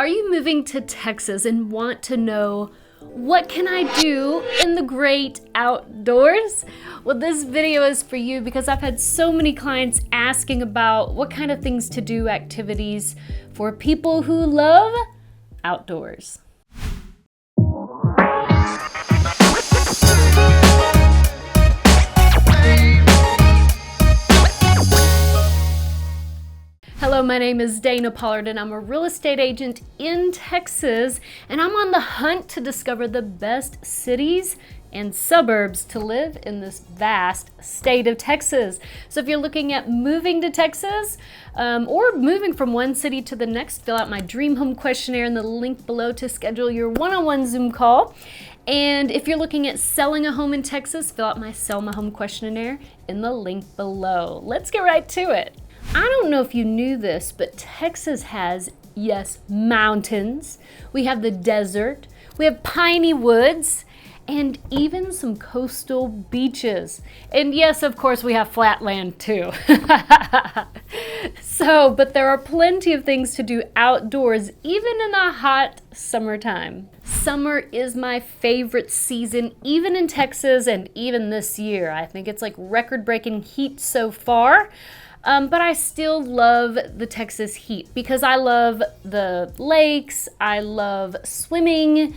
Are you moving to Texas and want to know what can I do in the great outdoors? Well, this video is for you because I've had so many clients asking about what kind of things to do, activities for people who love outdoors. Hello, my name is Dana Pollard and I'm a real estate agent in Texas, and I'm on the hunt to discover the best cities and suburbs to live in this vast state of Texas. So if you're looking at moving to Texas or moving from one city to the next, fill out my dream home questionnaire in the link below to schedule your one-on-one Zoom call. And if you're looking at selling a home in Texas, fill out my Sell My Home questionnaire in the link below. Let's get right to it. I don't know if you knew this, but Texas has, yes, mountains. We have the desert, we have piney woods, and even some coastal beaches. And yes, of course, we have flat land too. But there are plenty of things to do outdoors, even in the hot summertime. Summer is my favorite season, even in Texas and even this year. I think it's like record-breaking heat so far. But I still love the Texas heat because I love the lakes, I love swimming,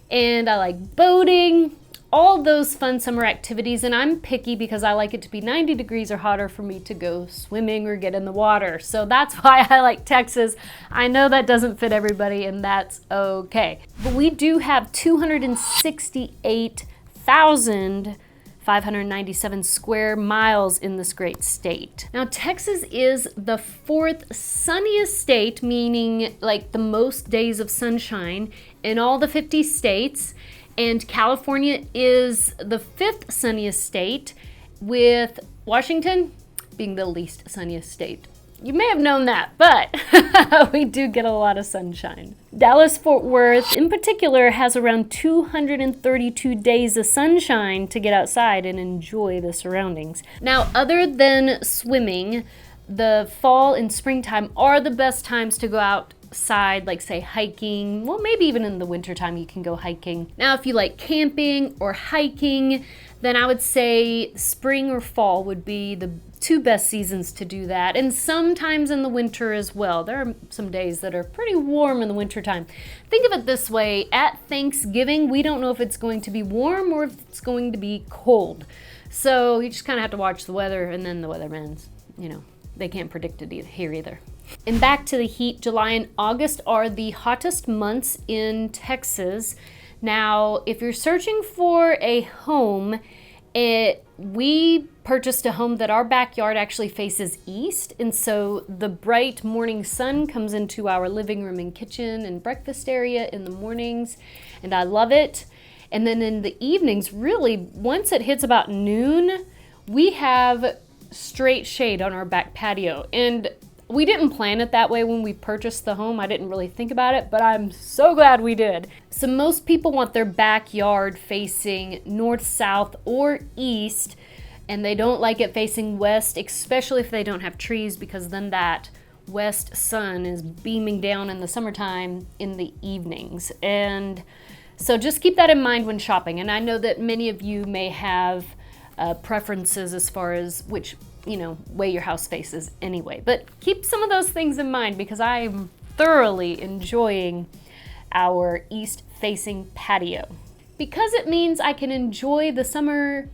and I like boating, all those fun summer activities. And I'm picky because I like it to be 90 degrees or hotter for me to go swimming or get in the water. So that's why I like Texas. I know that doesn't fit everybody, and that's okay. But we do have 268,597 square miles in this great state. Now, Texas is the fourth sunniest state, meaning like the most days of sunshine in all the 50 states. And California is the fifth sunniest state, with Washington being the least sunniest state. You may have known that, but we do get a lot of sunshine. Dallas-Fort Worth, in particular, has around 232 days of sunshine to get outside and enjoy the surroundings. Now, other than swimming, the fall and springtime are the best times to go outside, like say hiking. Well, maybe even in the wintertime you can go hiking. Now, if you like camping or hiking, then I would say spring or fall would be the two best seasons to do that, and sometimes in the winter as well. There are some days that are pretty warm in the wintertime. Think of it this way: at Thanksgiving, we don't know if it's going to be warm or if it's going to be cold. So you just kind of have to watch the weather, and then the weathermans, they can't predict it here either. And back to the heat, July and August are the hottest months in Texas. Now, if you're searching for a home, we purchased a home that our backyard actually faces east, and so the bright morning sun comes into our living room and kitchen and breakfast area in the mornings, and I love it. And then in the evenings, really, once it hits about noon, we have straight shade on our back patio. And we didn't plan it that way when we purchased the home. I didn't really think about it, but I'm so glad we did. So most people want their backyard facing north, south, or east, and they don't like it facing west, especially if they don't have trees, because then that west sun is beaming down in the summertime in the evenings. And so just keep that in mind when shopping. And I know that many of you may have preferences as far as which way your house faces anyway. But keep some of those things in mind because I'm thoroughly enjoying our east-facing patio. Because it means I can enjoy the summer,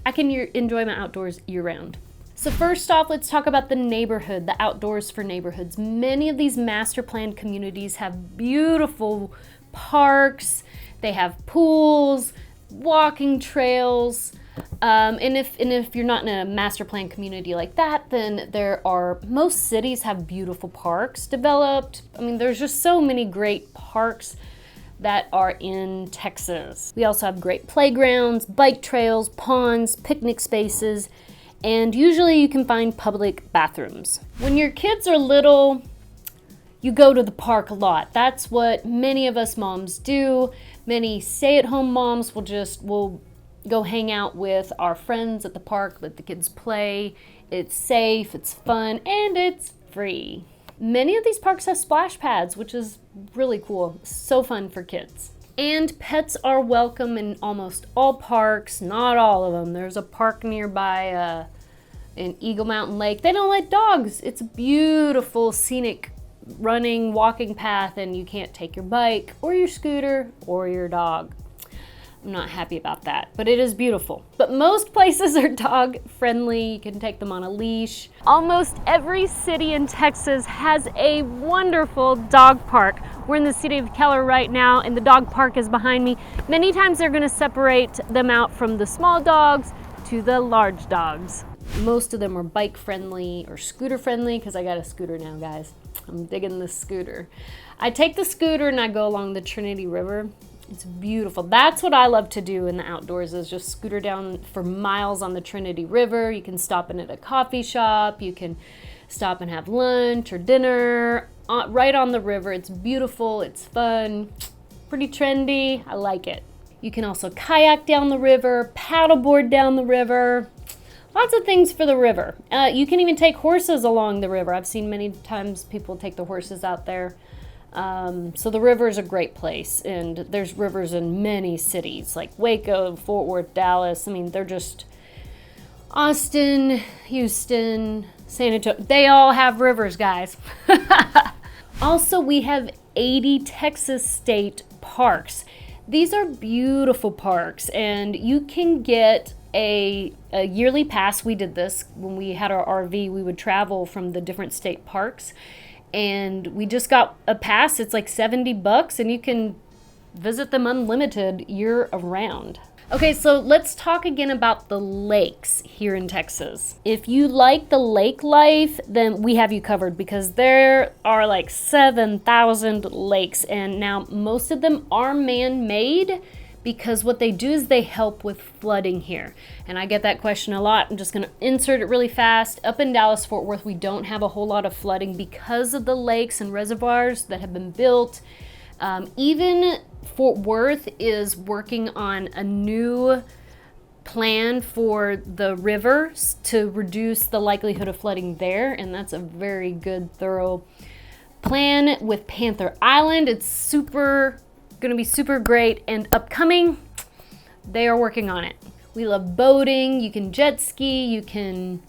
I can enjoy my outdoors year-round. So first off, let's talk about the neighborhood, the outdoors for neighborhoods. Many of these master planned communities have beautiful parks, they have pools, walking trails. And if you're not in a master plan community like that, then most cities have beautiful parks developed. There's just so many great parks that are in Texas. We also have great playgrounds, bike trails, ponds, picnic spaces, and usually you can find public bathrooms. When your kids are little, you go to the park a lot. That's what many of us moms do. Many stay-at-home moms will go hang out with our friends at the park, let the kids play. It's safe, it's fun, and it's free. Many of these parks have splash pads, which is really cool. So fun for kids. And pets are welcome in almost all parks, not all of them. There's a park nearby in Eagle Mountain Lake. They don't let dogs. It's a beautiful, scenic running, walking path, and you can't take your bike or your scooter or your dog. I'm not happy about that, but it is beautiful. But most places are dog friendly. You can take them on a leash. Almost every city in Texas has a wonderful dog park. We're in the city of Keller right now, and the dog park is behind me. Many times they're gonna separate them out from the small dogs to the large dogs. Most of them are bike friendly or scooter friendly, because I got a scooter now, guys. I'm digging this scooter. I take the scooter and I go along the Trinity River. It's beautiful. That's what I love to do in the outdoors, is just scooter down for miles on the Trinity River. You can stop in at a coffee shop. You can stop and have lunch or dinner right on the river. It's beautiful. It's fun. Pretty trendy. I like it. You can also kayak down the river, paddleboard down the river. Lots of things for the river. You can even take horses along the river. I've seen many times people take the horses out there. So the river is a great place, and there's rivers in many cities like Waco, Fort Worth, Dallas. I mean, they're just Austin, Houston, San Antonio. They all have rivers, guys. Also, we have 80 Texas state parks. These are beautiful parks, and you can get a yearly pass. We did this when we had our RV. We would travel from the different state parks, and we just got a pass. It's like $70 and you can visit them unlimited year around. Okay, so let's talk again about the lakes here in Texas. If you like the lake life, then we have you covered, because there are like 7,000 lakes, and now most of them are man-made, because what they do is they help with flooding here. And I get that question a lot. I'm just gonna insert it really fast. Up in Dallas, Fort Worth, we don't have a whole lot of flooding because of the lakes and reservoirs that have been built. Even Fort Worth is working on a new plan for the rivers to reduce the likelihood of flooding there, and that's a very good, thorough plan with Panther Island. It's gonna be super great and upcoming. They are working on it. We love boating. You can jet ski, you can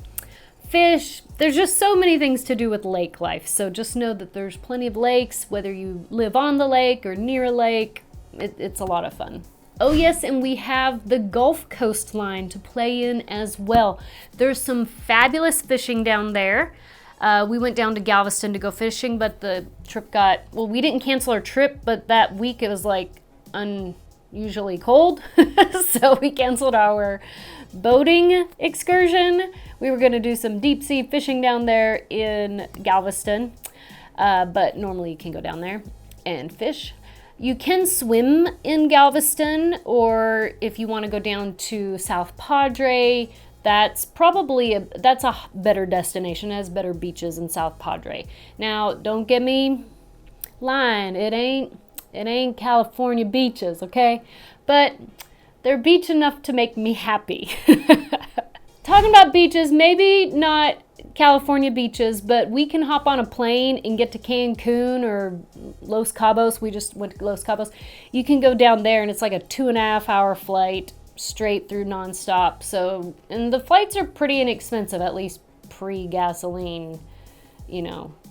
fish. There's just so many things to do with lake life. So just know that there's plenty of lakes, whether you live on the lake or near a lake. It's a lot of fun. Oh yes, and we have the Gulf coastline to play in as well. There's some fabulous fishing down there. We went down to Galveston to go fishing, but the trip we didn't cancel our trip, but that week it was like unusually cold. So we canceled our boating excursion. We were gonna do some deep sea fishing down there in Galveston, but normally you can go down there and fish. You can swim in Galveston, or if you wanna go down to South Padre, that's a better destination. It has better beaches in South Padre. Now, don't get me lying. It ain't California beaches, okay? But they're beach enough to make me happy. Talking about beaches, maybe not California beaches, but we can hop on a plane and get to Cancun or Los Cabos. We just went to Los Cabos. You can go down there, and it's like a 2.5 hour flight straight through nonstop. So, and the flights are pretty inexpensive, at least pre-gasoline,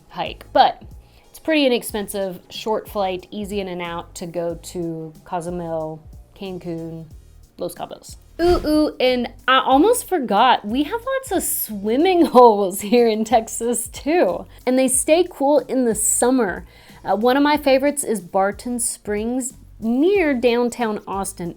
hike. But it's pretty inexpensive, short flight, easy in and out to go to Cozumel, Cancun, Los Cabos. Ooh, and I almost forgot, we have lots of swimming holes here in Texas too. And they stay cool in the summer. One of my favorites is Barton Springs near downtown Austin.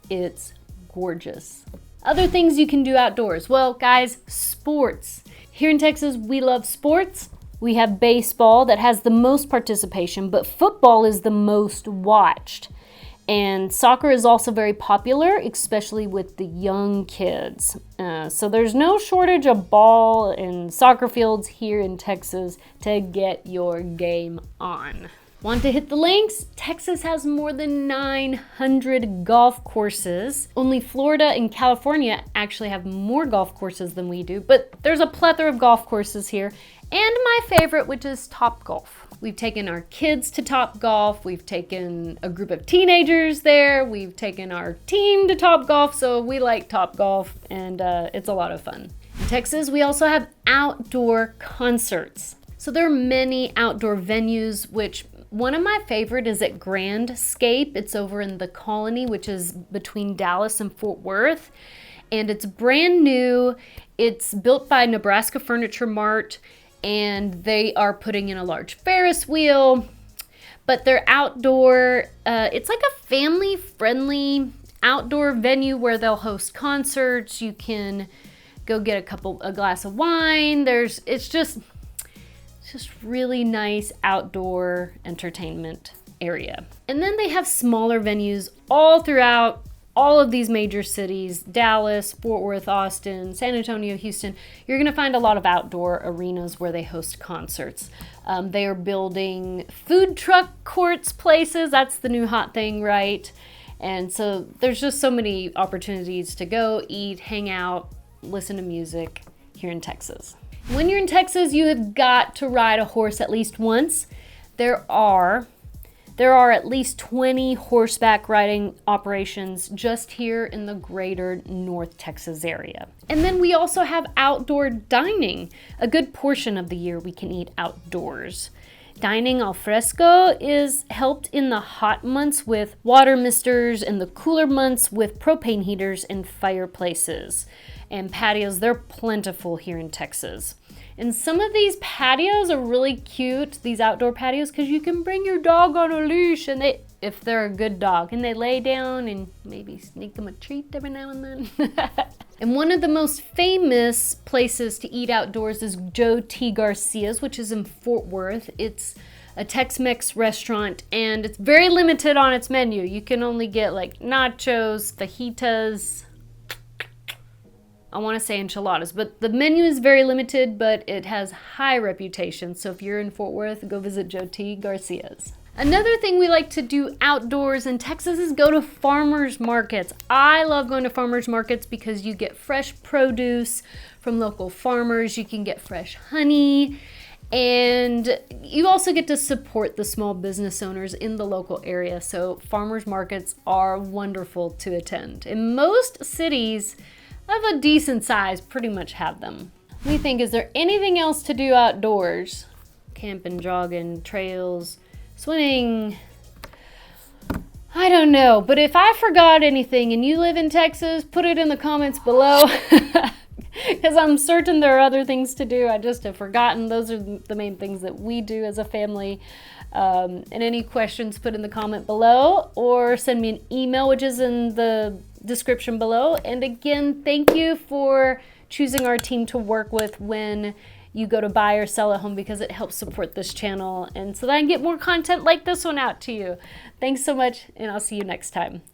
It's gorgeous. Other things you can do outdoors. Well, guys, sports. Here in Texas, we love sports. We have baseball that has the most participation, but football is the most watched. And soccer is also very popular, especially with the young kids. So there's no shortage of ball and soccer fields here in Texas to get your game on. Want to hit the links? Texas has more than 900 golf courses. Only Florida and California actually have more golf courses than we do, but there's a plethora of golf courses here. And my favorite, which is Topgolf. We've taken our kids to Topgolf. We've taken a group of teenagers there. We've taken our team to Topgolf. So we like Topgolf, and it's a lot of fun. In Texas, we also have outdoor concerts. So there are many outdoor venues, which one of my favorite is at Grandscape. It's over in the Colony, which is between Dallas and Fort Worth. And it's brand new. It's built by Nebraska Furniture Mart, and they are putting in a large Ferris wheel. But they're outdoor. It's like a family-friendly outdoor venue where they'll host concerts. You can go get a glass of wine. It's just really nice outdoor entertainment area. And then they have smaller venues all throughout all of these major cities: Dallas, Fort Worth, Austin, San Antonio, Houston. You're gonna find a lot of outdoor arenas where they host concerts. They are building food truck courts places. That's the new hot thing, right? And so there's just so many opportunities to go eat, hang out, listen to music here in Texas. When you're in Texas, you have got to ride a horse at least once. There are at least 20 horseback riding operations just here in the greater North Texas area. And then we also have outdoor dining. A good portion of the year we can eat outdoors. Dining al fresco is helped in the hot months with water misters and the cooler months with propane heaters and fireplaces. And patios, they're plentiful here in Texas. And some of these patios are really cute, these outdoor patios, because you can bring your dog on a leash, and if they're a good dog, and they lay down and maybe sneak them a treat every now and then. And one of the most famous places to eat outdoors is Joe T. Garcia's, which is in Fort Worth. It's a Tex-Mex restaurant, and it's very limited on its menu. You can only get like nachos, fajitas, I want to say enchiladas, but the menu is very limited, but it has high reputation. So if you're in Fort Worth, go visit Joe T. Garcia's. Another thing we like to do outdoors in Texas is go to farmers markets. I love going to farmers markets because you get fresh produce from local farmers. You can get fresh honey, and you also get to support the small business owners in the local area. So farmers markets are wonderful to attend. In most cities of a decent size pretty much have them. We think, is there anything else to do outdoors? Camping, jogging, trails, swimming. I don't know, but if I forgot anything and you live in Texas, put it in the comments below. Because I'm certain there are other things to do. I just have forgotten. Those are the main things that we do as a family. And any questions, put in the comment below, or send me an email, which is in the description below. And again, thank you for choosing our team to work with when you go to buy or sell a home, because it helps support this channel and so that I can get more content like this one out to you. Thanks so much, and I'll see you next time.